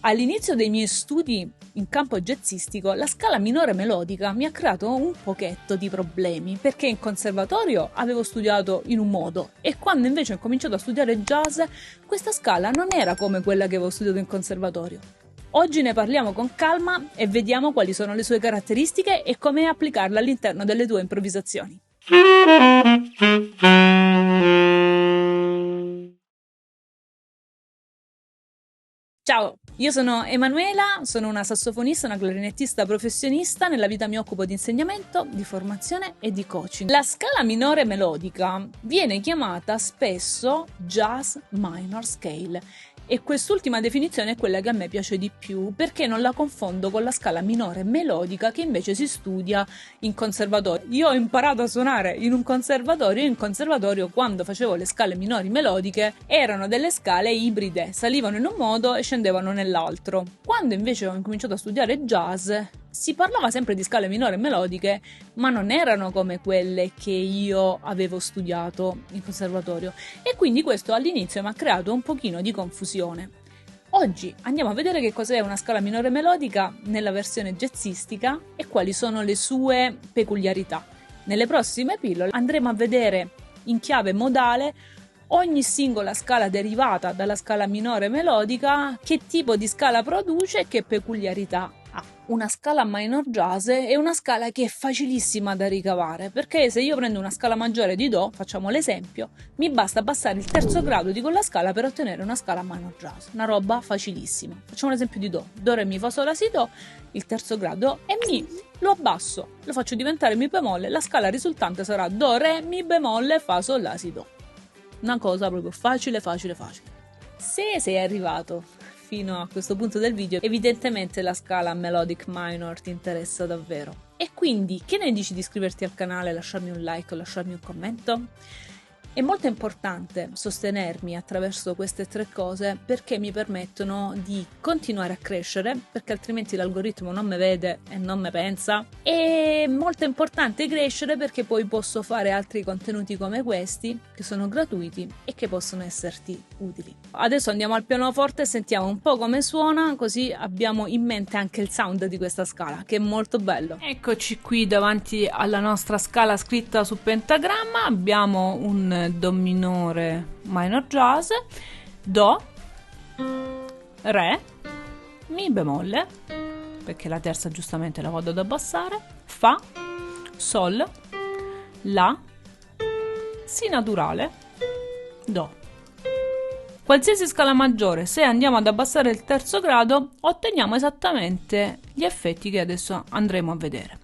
All'inizio dei miei studi in campo jazzistico, la scala minore melodica mi ha creato un pochetto di problemi, perché in conservatorio avevo studiato in un modo e quando invece ho cominciato a studiare jazz, questa scala non era come quella che avevo studiato in conservatorio. Oggi ne parliamo con calma e vediamo quali sono le sue caratteristiche e come applicarla all'interno delle tue improvvisazioni. Ciao, io sono Emanuela, sono una sassofonista, una clarinettista professionista. Nella vita mi occupo di insegnamento, di formazione e di coaching. La scala minore melodica viene chiamata spesso Jazz Minor Scale e quest'ultima definizione è quella che a me piace di più perché non la confondo con la scala minore melodica che invece si studia in conservatorio. Io ho imparato a suonare in un conservatorio e in conservatorio quando facevo le scale minori melodiche erano delle scale ibride, salivano in un modo e scendevano nell'altro. Quando invece ho incominciato a studiare jazz si parlava sempre di scale minori melodiche, ma non erano come quelle che io avevo studiato in conservatorio e quindi questo all'inizio mi ha creato un pochino di confusione. Oggi andiamo a vedere che cos'è una scala minore melodica nella versione jazzistica e quali sono le sue peculiarità. Nelle prossime pillole andremo a vedere in chiave modale ogni singola scala derivata dalla scala minore melodica, che tipo di scala produce e che peculiarità ha. Una scala minor jazz è una scala che è facilissima da ricavare, perché se io prendo una scala maggiore di Do, facciamo l'esempio, mi basta abbassare il terzo grado di quella scala per ottenere una scala minor jazz, una roba facilissima. Facciamo l'esempio di Do, Do, Re, Mi, Fa, Sol, La, Si, Do, il terzo grado e Mi, lo abbasso, lo faccio diventare Mi bemolle, la scala risultante sarà Do, Re, Mi bemolle, Fa, Sol, La, Si, Do. Una cosa proprio facile. Se sei arrivato fino a questo punto del video, evidentemente la scala melodic minor ti interessa davvero. E quindi, che ne dici di iscriverti al canale, lasciarmi un like o lasciarmi un commento? È molto importante sostenermi attraverso queste tre cose perché mi permettono di continuare a crescere, perché altrimenti l'algoritmo non mi vede e non mi pensa. È molto importante crescere perché poi posso fare altri contenuti come questi, che sono gratuiti e che possono esserti utili. Adesso andiamo al pianoforte e sentiamo un po' come suona, così abbiamo in mente anche il sound di questa scala, che è molto bello. Eccoci qui davanti alla nostra scala scritta su pentagramma. Abbiamo un Do minore minor jazz, Do, Re, Mi bemolle, perché la terza giustamente la vado ad abbassare, Fa, Sol, La, Si naturale, Do. Qualsiasi scala maggiore, se andiamo ad abbassare il terzo grado, otteniamo esattamente gli effetti che adesso andremo a vedere.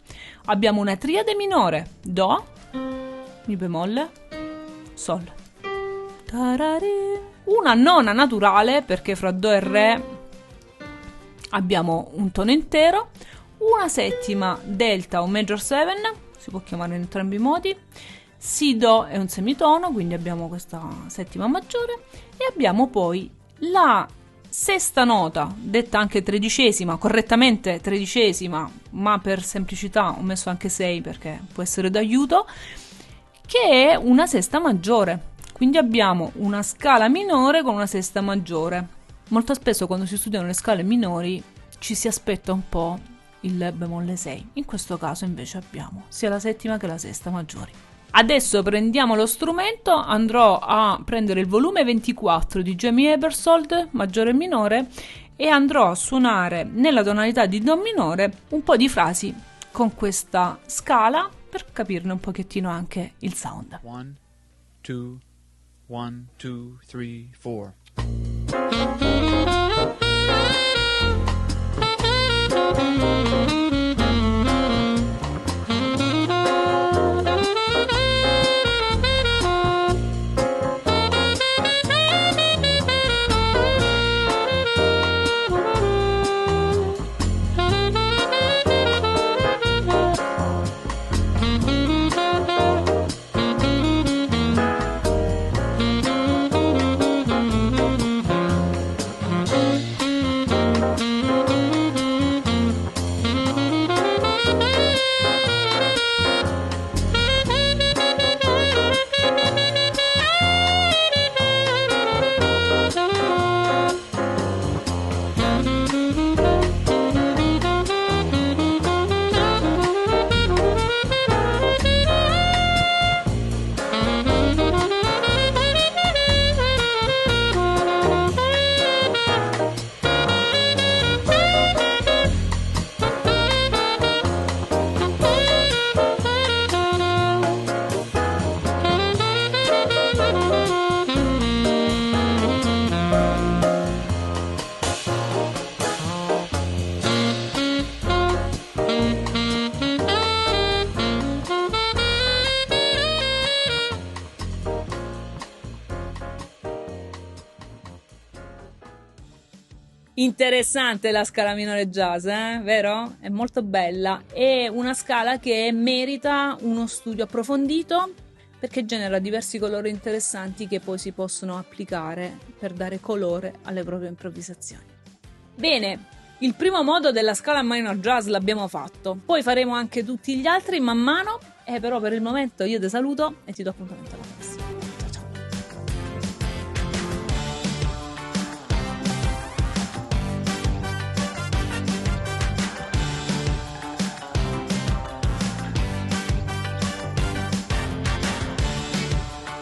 Abbiamo una triade minore, Do, Mi bemolle, Sol, una nona naturale perché fra Do e Re abbiamo un tono intero, una settima delta o major 7, si può chiamare in entrambi i modi, Si Do è un semitono, quindi abbiamo questa settima maggiore e abbiamo poi la sesta nota, detta anche tredicesima, correttamente tredicesima, ma per semplicità ho messo anche 6 perché può essere d'aiuto, che è una sesta maggiore. Quindi abbiamo una scala minore con una sesta maggiore. Molto spesso quando si studiano le scale minori ci si aspetta un po' il bemolle 6. In questo caso invece abbiamo sia la settima che la sesta maggiori. Adesso prendiamo lo strumento, andrò a prendere il volume 24 di Jamie Ebersold, maggiore e minore, e andrò a suonare nella tonalità di Do minore un po' di frasi con questa scala per capirne un pochettino anche il sound. 1, 2, 1, 2, 3, 4. Interessante la scala minore jazz, vero? È molto bella. È una scala che merita uno studio approfondito perché genera diversi colori interessanti che poi si possono applicare per dare colore alle proprie improvvisazioni. Bene, il primo modo della scala minor jazz l'abbiamo fatto. Poi faremo anche tutti gli altri man mano, però per il momento io ti saluto e ti do appuntamento.